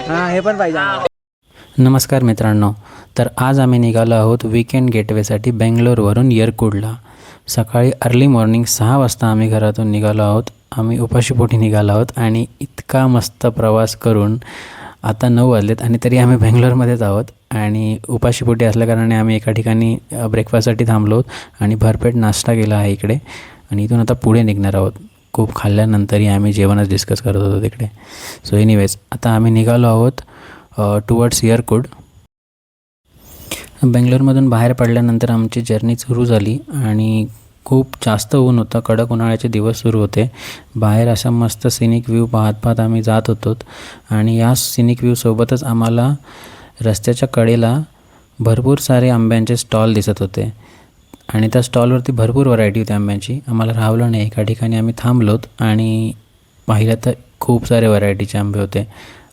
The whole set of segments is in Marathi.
हां हे पण पाहिजे आम्हाला. नमस्कार मित्रांनो, तर आज आम्ही निघालो आहोत वीकेंड गेटवेसाठी बेंगलोरवरून येरकूडला. सकाळी अर्ली मॉर्निंग 6 वाजता आम्ही घरातून निघालो आहोत. आम्ही उपाशीपोटी निघालो आहोत आणि इतका मस्त प्रवास करून आता 9 वाजलेत आणि तरी आम्ही बेंगलोरमध्येच आहोत. आणि उपाशीपोटी असल्याकारणाने आम्ही एका ठिकाणी ब्रेकफास्टसाठी थांबलो आहोत आणि भरपेट नाश्ता केला आहे इकडे आणि इथून आता पुढे निघणार आहोत. खूप खाल्ल्यानंतरही आम्ही जेवणच डिस्कस करत होतो तिकडे. सो एनिवेज आता आम्ही निघालो आहोत टुवर्ड्स येरकूड. बेंगलोरमधून बाहेर पडल्यानंतर आमची जर्नी सुरू झाली आणि खूप जास्त ऊन होतं. कडक उन्हाळ्याचे दिवस सुरू होते. बाहेर असा मस्त सिनिक व्ह्यू पाहत पाहत आम्ही जात होतो आणि या सिनिक व्ह्यूसोबतच आम्हाला रस्त्याच्या कडेला भरपूर सारे आंब्यांचे स्टॉल दिसत होते आणि त्या स्टॉलवरती भरपूर व्हरायटी होती आंब्यांची. आम्हाला राहवलं नाही. एका ठिकाणी आम्ही थांबलोत आणि पाहिलं तर खूप सारे व्हरायटीचे आंबे होते.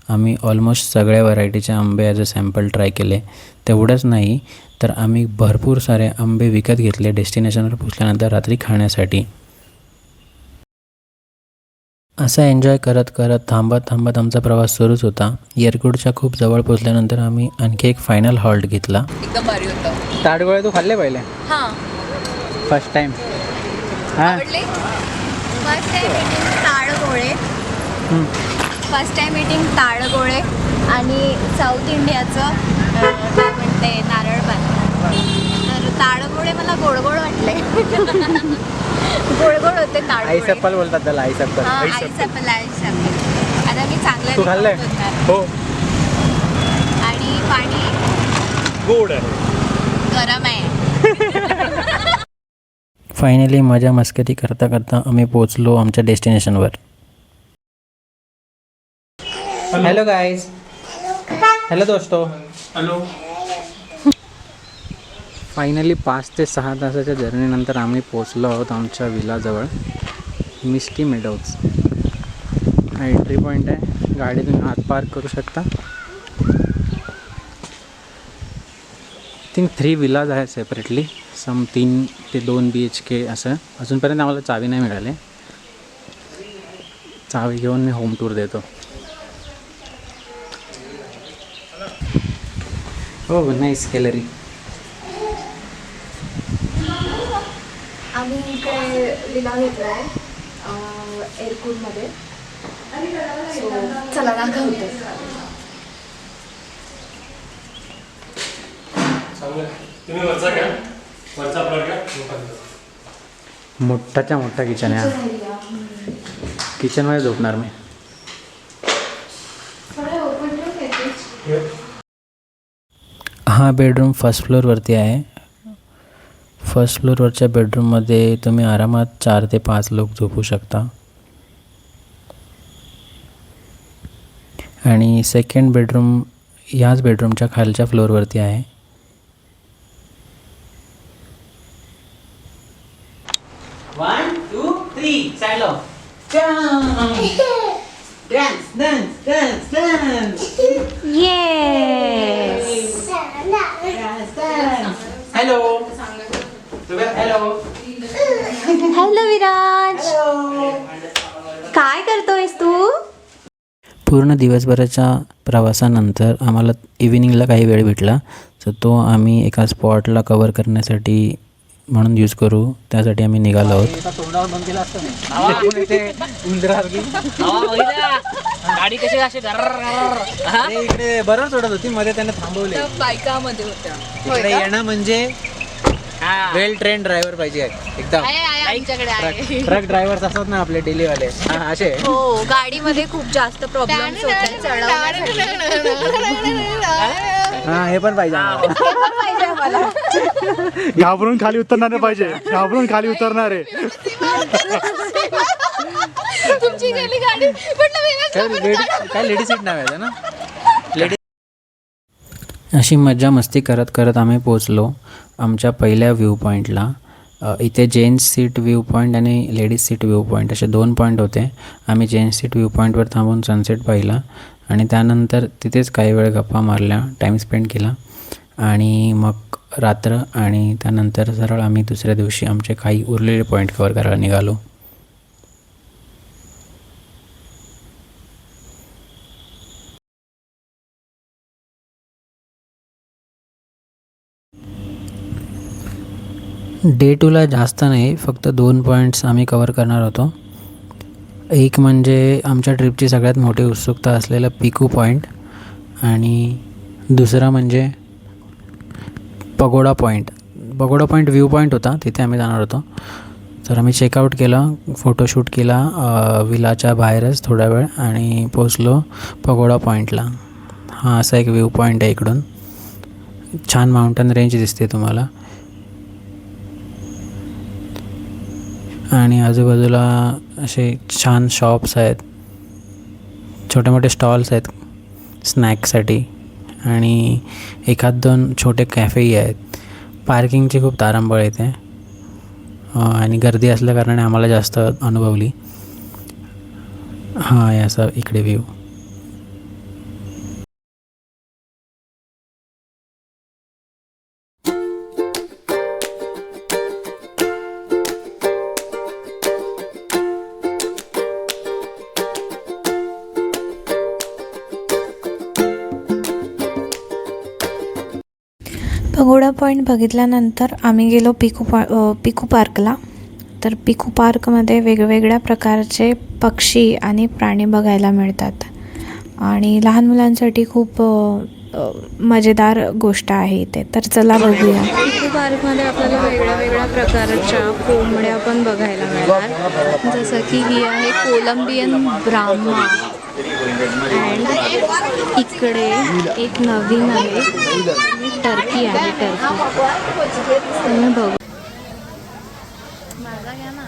आम्ही ऑलमोस्ट सगळ्या व्हरायटीचे आंबे ॲज अ सॅम्पल ट्राय केले. तेवढंच नाही तर आम्ही भरपूर सारे आंबे विकत घेतले डेस्टिनेशनवर पोचल्यानंतर रात्री खाण्यासाठी. असं एन्जॉय करत करत थांबत थांबत आमचा प्रवास सुरूच होता. येरकूडच्या खूप जवळ पोचल्यानंतर आम्ही आणखी एक फायनल हॉल्ट घेतला. एकदम भारी होतं. ताडगोळे तू खाल्ले पहिले? हां, फर्स्ट टाईम. हां आवडले. फर्स्ट टाइम इटिंग ताळगोळे. फर्स्ट टाइम इटिंग ताळगोळे आणि साऊथ इंडियाचं काय म्हणते नारळ पाणी. तर ताळगोळे मला गोडगोड वाटले. गोडगोड होते ताळगोळे. आईसप्पल बोलतात त्याला. आईसप्पल. आईसप्पल. आता मी चांगलं तू खाल्लंय? हो. आणि पाणी गोड आहे. गरम आहे. फायनली मजा मस्करी करता करता आम्ही पोचलो आमच्या डेस्टिनेशनवर. Hello guys. हेलो दोस्तों. हॅलो. फायनली 5 ते 6 तासाच्या जर्नीनंतर आम्ही पोचलो आहोत आमच्या विलाजवळ. मिस्टी मेडोज हा एंट्री पॉईंट आहे. गाडीतून आत पार्क करू शकता. थिंक 3 विलाज आहेत सेपरेटली. सम 3 ते 2 BHK असं. अजूनपर्यंत आम्हाला चावी नाही मिळाली. चावी घेऊन मी होम टूर देतो. हो नाईस गॅलरी. आम्ही इकडे विला घेतला आहे एअरकूडमध्ये. सो चला दाखवते. तुम्ही वरचा घ्या. वरचा प्लॉट घ्या. मोठाच्या मोठा किचन आहे. किचनमध्ये झोपणार मी. हा बेडरूम फर्स्ट फ्लोअरवरती आहे. फर्स्ट फ्लोअरवरच्या बेडरूममध्ये तुम्ही आरामात 4 ते 5 लोक झोपू शकता. आणि सेकंड बेडरूम याच बेडरूमच्या खालच्या फ्लोअरवरती आहे. One, two, three, silo. Dance. Hello. Hello. Hello Viraj. काय करतोयस तू? पूर्ण दिवसभराच्या प्रवासानंतर आम्हाला इव्हिनिंगला काही वेळ भेटला तर तो आम्ही एका स्पॉटला कवर करण्यासाठी म्हणून यूज करू. त्यासाठी आम्ही निघालो आहोत. तोंडावर बंद केला असतं ना. गाडी कशी अशी इकडे बरोबर सोडत होती. मध्ये त्याने थांबवले. बायकामध्ये होत्या. इकडे येणं म्हणजे वेल ट्रेन ड्रायव्हर पाहिजे एकदम. आमच्याकडे आहे. ट्रक ड्रायव्हर्स असतात ना आपले डेलीवाले. असे. हो, गाडीमध्ये खूप जास्त प्रॉब्लेम्स होतात चढवण्यासाठी. हा हे पण पाहिजे आम्हाला. घाबरून खाली उतरणार नाही पाहिजे. घाबरून खाली उतरणार आहे. तुमची गेली गाडी. काय लेडी सीट नाव आहे ना. अशी मजा मस्ती करत करत आम्ही पोचलो आमच्या पहिल्या व्ह्यू पॉईंटला. इथे जेंट्स सीट व्ह्यू पॉईंट आणि लेडीज सीट व्ह्यू पॉईंट असे 2 पॉईंट होते. आम्ही जेंट्स सीट व्ह्यू पॉईंटवर थांबून सनसेट पाहिला आणि त्यानंतर तिथेच काही वेळ गप्पा मारल्या, टाईम स्पेंड केला आणि मग रात्र आणि त्यानंतर सरळ आम्ही दुसऱ्या दिवशी आमचे काही उरलेले पॉईंट कवर करायला निघालो. डे 2ला जास्त नाही, फक्त 2 पॉईंट्स आम्ही कवर करणार होतो. एक म्हणजे आमच्या ट्रिपची सगळ्यात मोठी उत्सुकता असलेला पिकू पॉईंट आणि दुसरा म्हणजे pagoda point. Pagoda point view point होता, तिथे आम्ही जाणार होतो. तर आम्ही चेकआउट केलं, फोटोशूट केला विलाच्या बाहेरच थोडा वेळ आणि पोचलो पगोडा पॉईंटला. हा असा एक व्ह्यू पॉईंट आहे. इकडून छान माउंटन रेंज दिसते तुम्हाला आणि आजूबाजूला असे छान शॉप्स आहेत, छोटे मोठे स्टॉल्स आहेत स्नॅक्ससाठी आणि 1-2 छोटे कॅफेही आहेत. पार्किंगची खूप तारांबळ येते आणि गर्दी असल्याकारणाने आम्हाला जास्त अनुभवली. हां, याचा इकडे व्ह्यू. पगोडा पॉईंट बघितल्यानंतर आम्ही गेलो पिकू पार्कला. तर पिकू पार्कमध्ये वेगवेगळ्या प्रकारचे पक्षी आणि प्राणी बघायला मिळतात आणि लहान मुलांसाठी खूप मजेदार गोष्ट आहे इथे. तर चला बघूया. पिकू पार्कमध्ये आपल्याला वेगळ्या वेगळ्या प्रकारच्या कोंबड्या पण बघायला मिळणार, जसं की ही आहे कोलंबियन ब्राह्मा अँड इकडे एक नवीन आहे टर्की आहे. टर्की तुम्ही बघू. माझा घ्या ना.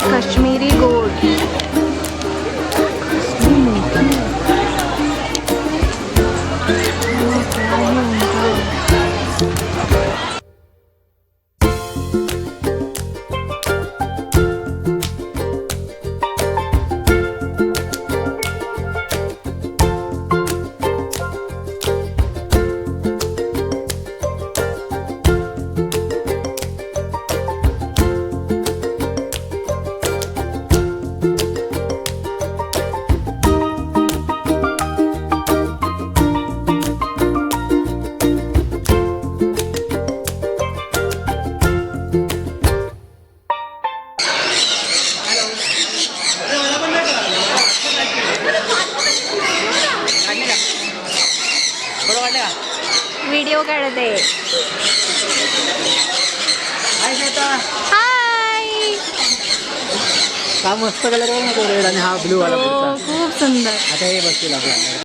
काश्मीरी गोट. व्हिडिओ काढते. हाय. हा मस्त कलर आहे ना तो रेड आणि हा ब्लू वाला. खूप सुंदर. आता हे बसतील आपल्याला.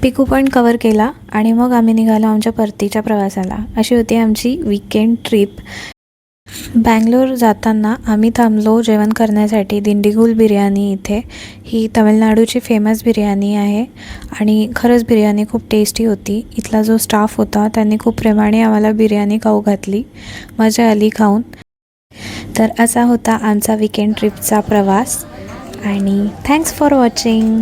पिकू पॉईंट कवर केला आणि मग आम्ही निघालो आमच्या परतीच्या प्रवासाला. अशी होती आमची वीकेंड ट्रिप. बँगलोर जाताना आम्ही थांबलो जेवण करण्यासाठी दिंडीगुल बिर्याणी इथे. ही तमिळनाडूची फेमस बिर्याणी आहे आणि खरंच बिर्याणी खूप टेस्टी होती. इथला जो स्टाफ होता त्यांनी खूप प्रेमाने आम्हाला बिर्याणी खाऊ घातली. मजा आली खाऊन. तर असा होता आमचा विकेंड ट्रिपचा प्रवास आणि थँक्स फॉर वॉचिंग.